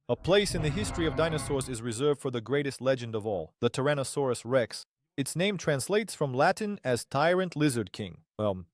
A place in the history of dinosaurs is reserved for the greatest legend of all, the Tyrannosaurus Rex. Its name translates from Latin as tyrant lizard king. Living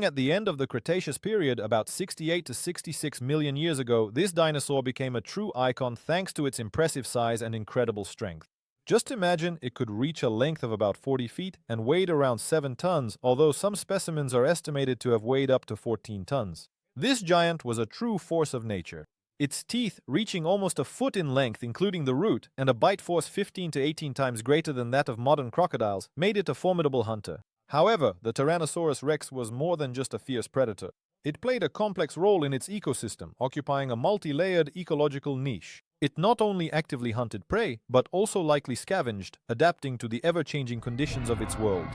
at the end of the Cretaceous period about 68 to 66 million years ago, this dinosaur became a true icon thanks to its impressive size and incredible strength. Just imagine it could reach a length of about 40 feet and weighed around 7 tons, although some specimens are estimated to have weighed up to 14 tons. This giant was a true force of nature. Its teeth, reaching almost a foot in length including the root, and a bite force 15 to 18 times greater than that of modern crocodiles, made it a formidable hunter. However, the Tyrannosaurus Rex was more than just a fierce predator. It played a complex role in its ecosystem, occupying a multi-layered ecological niche. It not only actively hunted prey, but also likely scavenged, adapting to the ever-changing conditions of its world.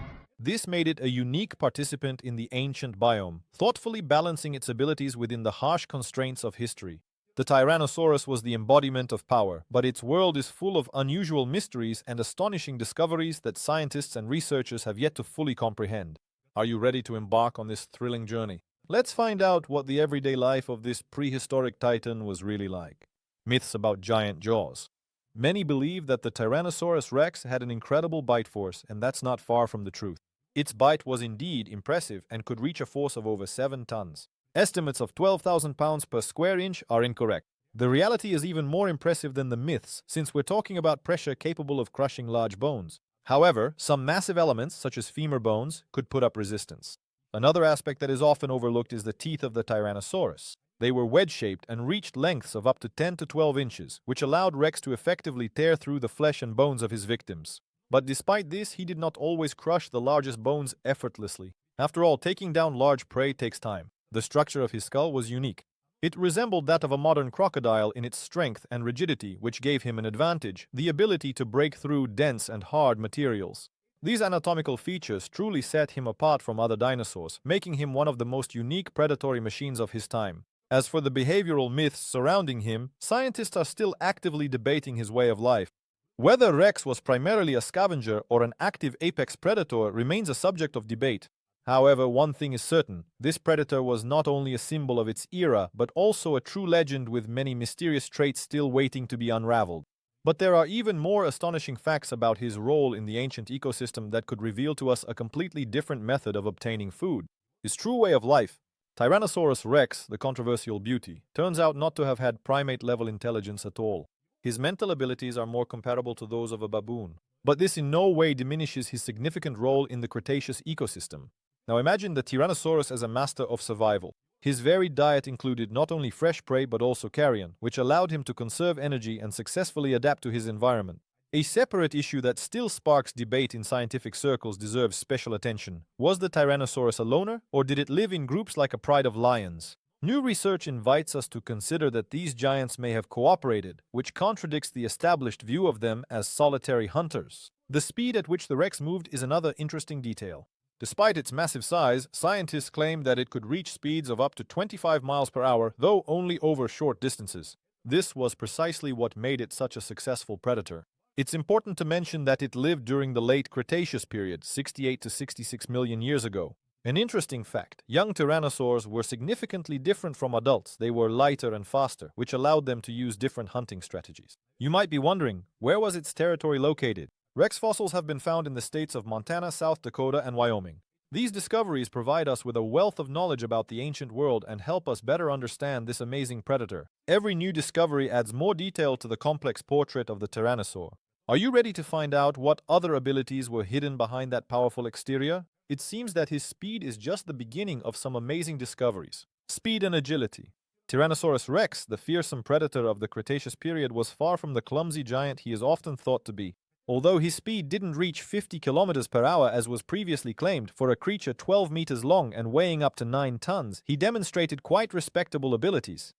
This made it a unique participant in the ancient biome, thoughtfully balancing its abilities within the harsh constraints of history. The Tyrannosaurus was the embodiment of power, but its world is full of unusual mysteries and astonishing discoveries that scientists and researchers have yet to fully comprehend. Are you ready to embark on this thrilling journey? Let's find out what the everyday life of this prehistoric titan was really like. Myths about giant jaws. Many believe that the Tyrannosaurus Rex had an incredible bite force, and that's not far from the truth. Its bite was indeed impressive and could reach a force of over 7 tons. Estimates of 12,000 pounds per square inch are incorrect. The reality is even more impressive than the myths, since we're talking about pressure capable of crushing large bones. However, some massive elements, such as femur bones, could put up resistance. Another aspect that is often overlooked is the teeth of the Tyrannosaurus. They were wedge-shaped and reached lengths of up to 10 to 12 inches, which allowed Rex to effectively tear through the flesh and bones of his victims. But despite this, he did not always crush the largest bones effortlessly. After all, taking down large prey takes time. The structure of his skull was unique. It resembled that of a modern crocodile in its strength and rigidity, which gave him an advantage, the ability to break through dense and hard materials. These anatomical features truly set him apart from other dinosaurs, making him one of the most unique predatory machines of his time. As for the behavioral myths surrounding him, scientists are still actively debating his way of life. Whether Rex was primarily a scavenger or an active apex predator remains a subject of debate. However, one thing is certain, this predator was not only a symbol of its era, but also a true legend with many mysterious traits still waiting to be unraveled. But there are even more astonishing facts about his role in the ancient ecosystem that could reveal to us a completely different method of obtaining food. His true way of life. Tyrannosaurus Rex, the controversial beauty, turns out not to have had primate-level intelligence at all. His mental abilities are more comparable to those of a baboon. But this in no way diminishes his significant role in the Cretaceous ecosystem. Now imagine the Tyrannosaurus as a master of survival. His varied diet included not only fresh prey but also carrion, which allowed him to conserve energy and successfully adapt to his environment. A separate issue that still sparks debate in scientific circles deserves special attention. Was the Tyrannosaurus a loner, or did it live in groups like a pride of lions? New research invites us to consider that these giants may have cooperated, which contradicts the established view of them as solitary hunters. The speed at which the Rex moved is another interesting detail. Despite its massive size, scientists claim that it could reach speeds of up to 25 miles per hour, though only over short distances. This was precisely what made it such a successful predator. It's important to mention that it lived during the late Cretaceous period, 68 to 66 million years ago. An interesting fact, young tyrannosaurs were significantly different from adults. They were lighter and faster, which allowed them to use different hunting strategies. You might be wondering, where was its territory located? Rex fossils have been found in the states of Montana, South Dakota, and Wyoming. These discoveries provide us with a wealth of knowledge about the ancient world and help us better understand this amazing predator. Every new discovery adds more detail to the complex portrait of the tyrannosaur. Are you ready to find out what other abilities were hidden behind that powerful exterior? It seems that his speed is just the beginning of some amazing discoveries. Speed and agility. Tyrannosaurus Rex, the fearsome predator of the Cretaceous period, was far from the clumsy giant he is often thought to be. Although his speed didn't reach 50 kilometers per hour as was previously claimed, for a creature 12 meters long and weighing up to 9 tons, he demonstrated quite respectable abilities.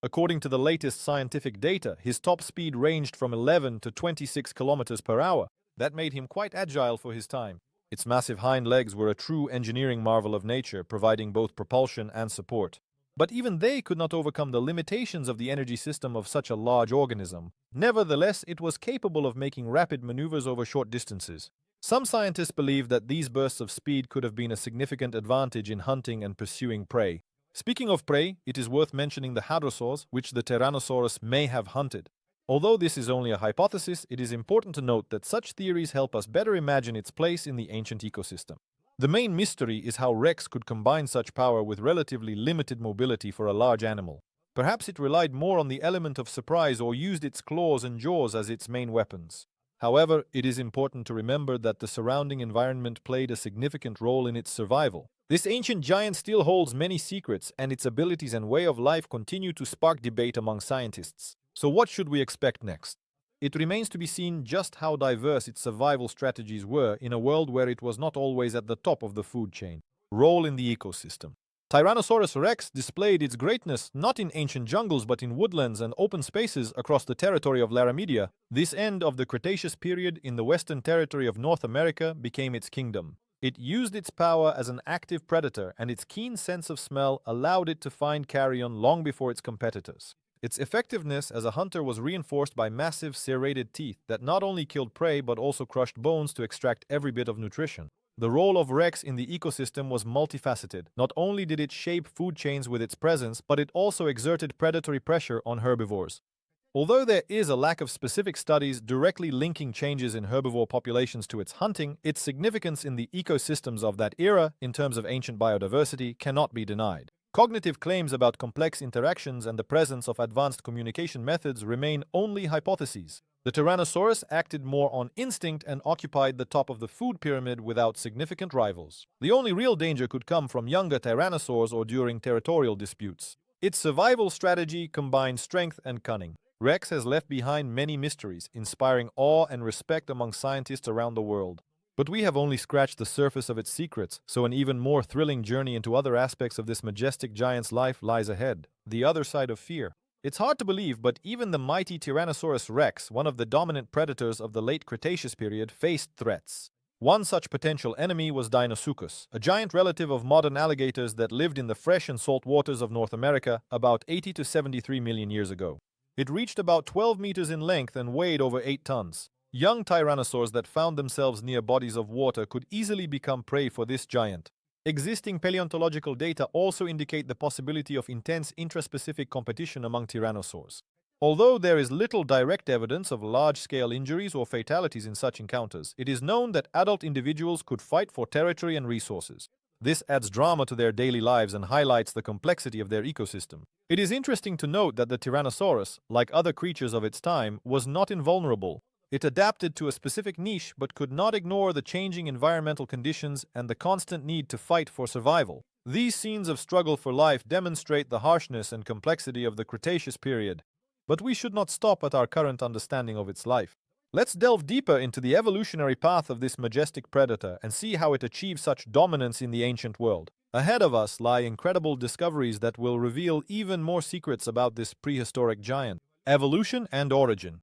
According to the latest scientific data, his top speed ranged from 11 to 26 kilometers per hour. That made him quite agile for his time. Its massive hind legs were a true engineering marvel of nature, providing both propulsion and support. But even they could not overcome the limitations of the energy system of such a large organism. Nevertheless, it was capable of making rapid maneuvers over short distances. Some scientists believe that these bursts of speed could have been a significant advantage in hunting and pursuing prey. Speaking of prey, it is worth mentioning the hadrosaurs, which the Tyrannosaurus may have hunted. Although this is only a hypothesis, it is important to note that such theories help us better imagine its place in the ancient ecosystem. The main mystery is how Rex could combine such power with relatively limited mobility for a large animal. Perhaps it relied more on the element of surprise or used its claws and jaws as its main weapons. However, it is important to remember that the surrounding environment played a significant role in its survival. This ancient giant still holds many secrets, and its abilities and way of life continue to spark debate among scientists. So what should we expect next? It remains to be seen just how diverse its survival strategies were in a world where it was not always at the top of the food chain. Role in the ecosystem. Tyrannosaurus Rex displayed its greatness not in ancient jungles but in woodlands and open spaces across the territory of Laramedia. This end of the Cretaceous period in the western territory of North America became its kingdom. It used its power as an active predator, and its keen sense of smell allowed it to find carrion long before its competitors. Its effectiveness as a hunter was reinforced by massive serrated teeth that not only killed prey but also crushed bones to extract every bit of nutrition. The role of Rex in the ecosystem was multifaceted. Not only did it shape food chains with its presence, but it also exerted predatory pressure on herbivores. Although there is a lack of specific studies directly linking changes in herbivore populations to its hunting, its significance in the ecosystems of that era, in terms of ancient biodiversity, cannot be denied. Cognitive claims about complex interactions and the presence of advanced communication methods remain only hypotheses. The Tyrannosaurus acted more on instinct and occupied the top of the food pyramid without significant rivals. The only real danger could come from younger tyrannosaurs or during territorial disputes. Its survival strategy combined strength and cunning. Rex has left behind many mysteries, inspiring awe and respect among scientists around the world. But we have only scratched the surface of its secrets, so an even more thrilling journey into other aspects of this majestic giant's life lies ahead. The other side of fear. It's hard to believe, but even the mighty Tyrannosaurus Rex, one of the dominant predators of the late Cretaceous period, faced threats. One such potential enemy was Dinosaurus, a giant relative of modern alligators that lived in the fresh and salt waters of North America about 80 to 73 million years ago. It reached about 12 meters in length and weighed over 8 tons. Young tyrannosaurs that found themselves near bodies of water could easily become prey for this giant. Existing paleontological data also indicate the possibility of intense intraspecific competition among tyrannosaurs. Although there is little direct evidence of large-scale injuries or fatalities in such encounters, it is known that adult individuals could fight for territory and resources. This adds drama to their daily lives and highlights the complexity of their ecosystem. It is interesting to note that the Tyrannosaurus, like other creatures of its time, was not invulnerable. It adapted to a specific niche but could not ignore the changing environmental conditions and the constant need to fight for survival. These scenes of struggle for life demonstrate the harshness and complexity of the Cretaceous period. But we should not stop at our current understanding of its life. Let's delve deeper into the evolutionary path of this majestic predator and see how it achieved such dominance in the ancient world. Ahead of us lie incredible discoveries that will reveal even more secrets about this prehistoric giant. Evolution and origin.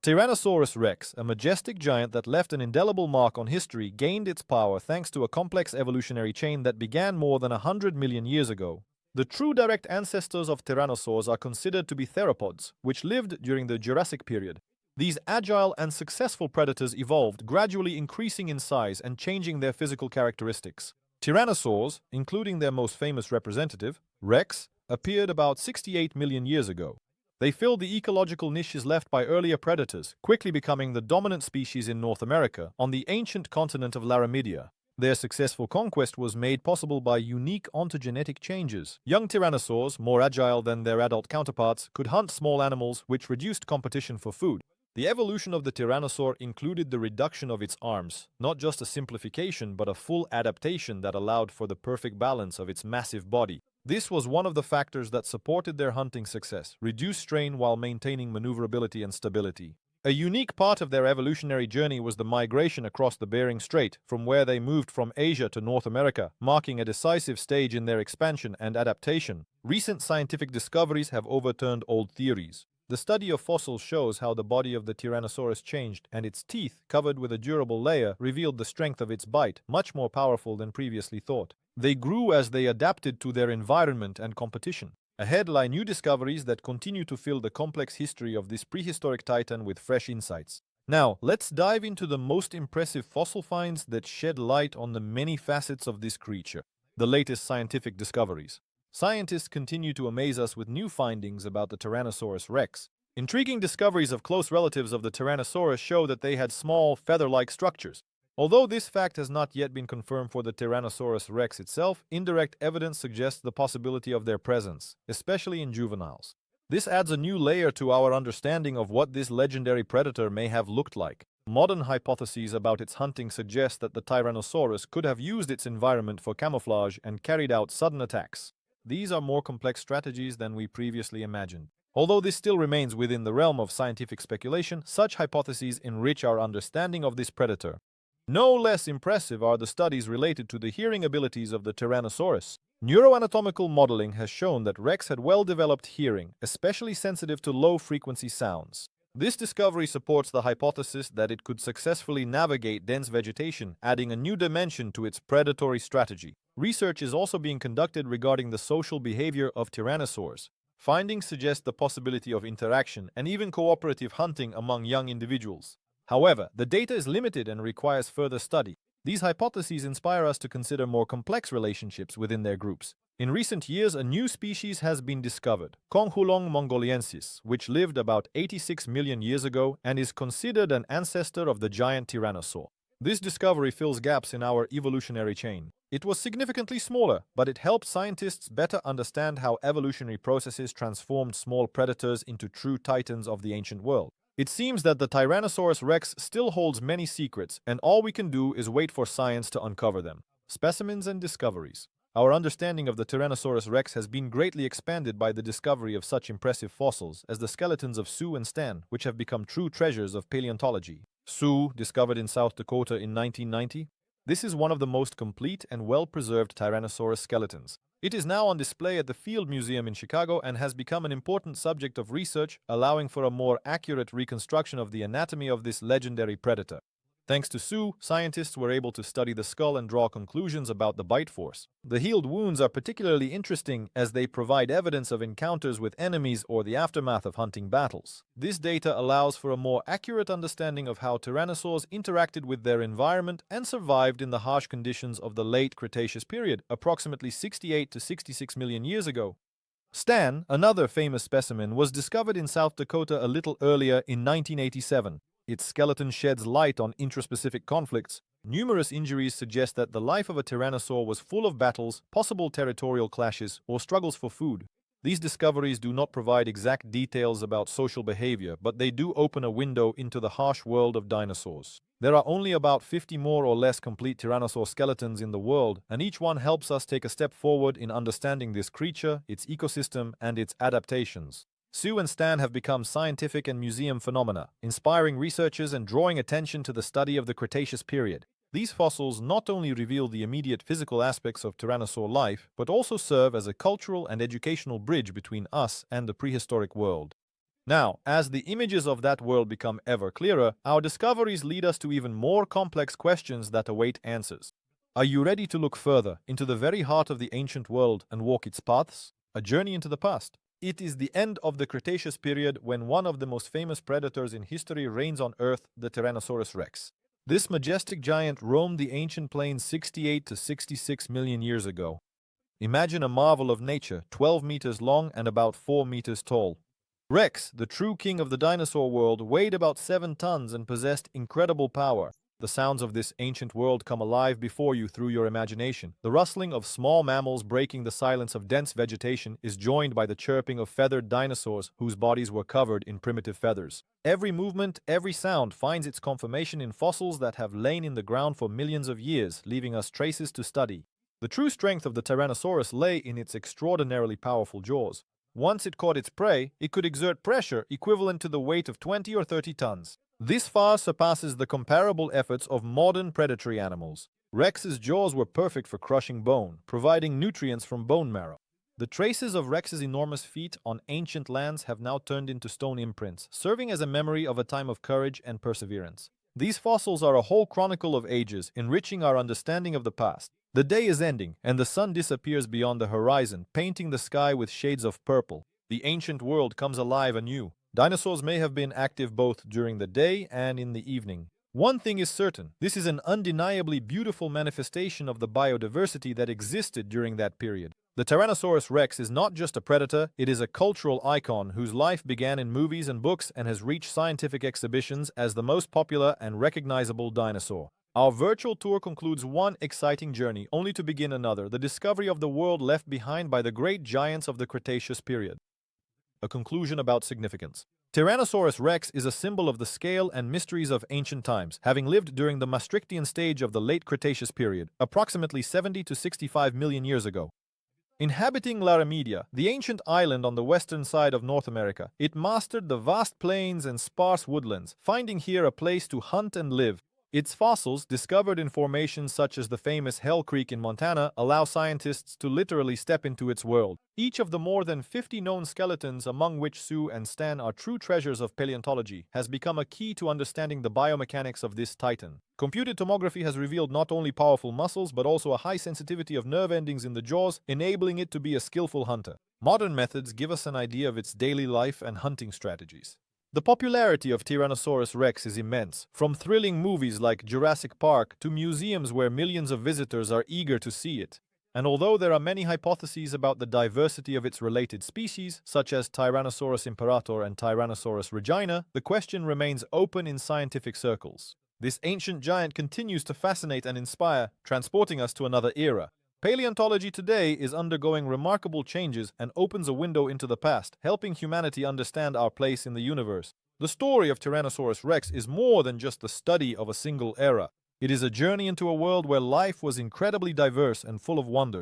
Tyrannosaurus Rex, a majestic giant that left an indelible mark on history, gained its power thanks to a complex evolutionary chain that began more than 100 million years ago. The true direct ancestors of tyrannosaurs are considered to be theropods, which lived during the Jurassic period. These agile and successful predators evolved, gradually increasing in size and changing their physical characteristics. Tyrannosaurs, including their most famous representative, Rex, appeared about 68 million years ago. They filled the ecological niches left by earlier predators, quickly becoming the dominant species in North America, on the ancient continent of Laramedia. Their successful conquest was made possible by unique ontogenetic changes. Young tyrannosaurs, more agile than their adult counterparts, could hunt small animals, which reduced competition for food. The evolution of the tyrannosaur included the reduction of its arms, not just a simplification but a full adaptation that allowed for the perfect balance of its massive body. This was one of the factors that supported their hunting success, reduced strain while maintaining maneuverability and stability. A unique part of their evolutionary journey was the migration across the Bering Strait, from where they moved from Asia to North America, marking a decisive stage in their expansion and adaptation. Recent scientific discoveries have overturned old theories. The study of fossils shows how the body of the Tyrannosaurus changed, and its teeth, covered with a durable layer, revealed the strength of its bite, much more powerful than previously thought. They grew as they adapted to their environment and competition. Ahead lie new discoveries that continue to fill the complex history of this prehistoric titan with fresh insights. Now, let's dive into the most impressive fossil finds that shed light on the many facets of this creature. The latest scientific discoveries. Scientists continue to amaze us with new findings about the Tyrannosaurus Rex. Intriguing discoveries of close relatives of the Tyrannosaurus show that they had small, feather-like structures. Although this fact has not yet been confirmed for the Tyrannosaurus Rex itself, indirect evidence suggests the possibility of their presence, especially in juveniles. This adds a new layer to our understanding of what this legendary predator may have looked like. Modern hypotheses about its hunting suggest that the Tyrannosaurus could have used its environment for camouflage and carried out sudden attacks. These are more complex strategies than we previously imagined. Although this still remains within the realm of scientific speculation, such hypotheses enrich our understanding of this predator. No less impressive are the studies related to the hearing abilities of the Tyrannosaurus. Neuroanatomical modeling has shown that Rex had well-developed hearing, especially sensitive to low-frequency sounds. This discovery supports the hypothesis that it could successfully navigate dense vegetation, adding a new dimension to its predatory strategy. Research is also being conducted regarding the social behavior of tyrannosaurs. Findings suggest the possibility of interaction and even cooperative hunting among young individuals. However, the data is limited and requires further study. These hypotheses inspire us to consider more complex relationships within their groups. In recent years, a new species has been discovered, Conghulong mongoliensis, which lived about 86 million years ago and is considered an ancestor of the giant tyrannosaur. This discovery fills gaps in our evolutionary chain. It was significantly smaller, but it helped scientists better understand how evolutionary processes transformed small predators into true titans of the ancient world. It seems that the Tyrannosaurus Rex still holds many secrets, and all we can do is wait for science to uncover them. Specimens and discoveries. Our understanding of the Tyrannosaurus Rex has been greatly expanded by the discovery of such impressive fossils as the skeletons of Sue and Stan, which have become true treasures of paleontology. Sue, discovered in South Dakota in 1990. This is one of the most complete and well-preserved Tyrannosaurus skeletons. It is now on display at the Field Museum in Chicago and has become an important subject of research, allowing for a more accurate reconstruction of the anatomy of this legendary predator. Thanks to Sue, scientists were able to study the skull and draw conclusions about the bite force. The healed wounds are particularly interesting as they provide evidence of encounters with enemies or the aftermath of hunting battles. This data allows for a more accurate understanding of how tyrannosaurs interacted with their environment and survived in the harsh conditions of the late Cretaceous period, approximately 68 to 66 million years ago. Stan, another famous specimen, was discovered in South Dakota a little earlier in 1987. Its skeleton sheds light on intraspecific conflicts. Numerous injuries suggest that the life of a tyrannosaur was full of battles, possible territorial clashes, or struggles for food. These discoveries do not provide exact details about social behavior, but they do open a window into the harsh world of dinosaurs. There are only about 50 more or less complete tyrannosaur skeletons in the world, and each one helps us take a step forward in understanding this creature, its ecosystem, and its adaptations. Sue and Stan have become scientific and museum phenomena, inspiring researchers and drawing attention to the study of the Cretaceous period. These fossils not only reveal the immediate physical aspects of tyrannosaur life, but also serve as a cultural and educational bridge between us and the prehistoric world. Now, as the images of that world become ever clearer, our discoveries lead us to even more complex questions that await answers. Are you ready to look further into the very heart of the ancient world and walk its paths? A journey into the past. It is the end of the Cretaceous period when one of the most famous predators in history reigns on Earth, the Tyrannosaurus Rex. This majestic giant roamed the ancient plains 68 to 66 million years ago. Imagine a marvel of nature, 12 meters long and about 4 meters tall. Rex, the true king of the dinosaur world, weighed about 7 tons and possessed incredible power. The sounds of this ancient world come alive before you through your imagination. The rustling of small mammals breaking the silence of dense vegetation is joined by the chirping of feathered dinosaurs whose bodies were covered in primitive feathers. Every movement, every sound finds its confirmation in fossils that have lain in the ground for millions of years, leaving us traces to study. The true strength of the Tyrannosaurus lay in its extraordinarily powerful jaws. Once it caught its prey, it could exert pressure equivalent to the weight of 20 or 30 tons. This far surpasses the comparable efforts of modern predatory animals. Rex's jaws were perfect for crushing bone, providing nutrients from bone marrow. The traces of Rex's enormous feet on ancient lands have now turned into stone imprints, serving as a memory of a time of courage and perseverance. These fossils are a whole chronicle of ages, enriching our understanding of the past. The day is ending, and the sun disappears beyond the horizon, painting the sky with shades of purple. The ancient world comes alive anew. Dinosaurs may have been active both during the day and in the evening. One thing is certain, this is an undeniably beautiful manifestation of the biodiversity that existed during that period. The Tyrannosaurus Rex is not just a predator, it is a cultural icon whose life began in movies and books and has reached scientific exhibitions as the most popular and recognizable dinosaur. Our virtual tour concludes one exciting journey, only to begin another, the discovery of the world left behind by the great giants of the Cretaceous period. A conclusion about significance. Tyrannosaurus Rex is a symbol of the scale and mysteries of ancient times, having lived during the Maastrichtian stage of the late Cretaceous period, approximately 70 to 65 million years ago. Inhabiting Laramedia, the ancient island on the western side of North America, it mastered the vast plains and sparse woodlands, finding here a place to hunt and live. Its fossils, discovered in formations such as the famous Hell Creek in Montana, allow scientists to literally step into its world. Each of the more than 50 known skeletons, among which Sue and Stan are true treasures of paleontology, has become a key to understanding the biomechanics of this titan. Computed tomography has revealed not only powerful muscles but also a high sensitivity of nerve endings in the jaws, enabling it to be a skillful hunter. Modern methods give us an idea of its daily life and hunting strategies. The popularity of Tyrannosaurus Rex is immense, from thrilling movies like Jurassic Park to museums where millions of visitors are eager to see it. And although there are many hypotheses about the diversity of its related species, such as Tyrannosaurus imperator and Tyrannosaurus regina, the question remains open in scientific circles. This ancient giant continues to fascinate and inspire, transporting us to another era. Paleontology today is undergoing remarkable changes and opens a window into the past, helping humanity understand our place in the universe. The story of Tyrannosaurus Rex is more than just the study of a single era. It is a journey into a world where life was incredibly diverse and full of wonders.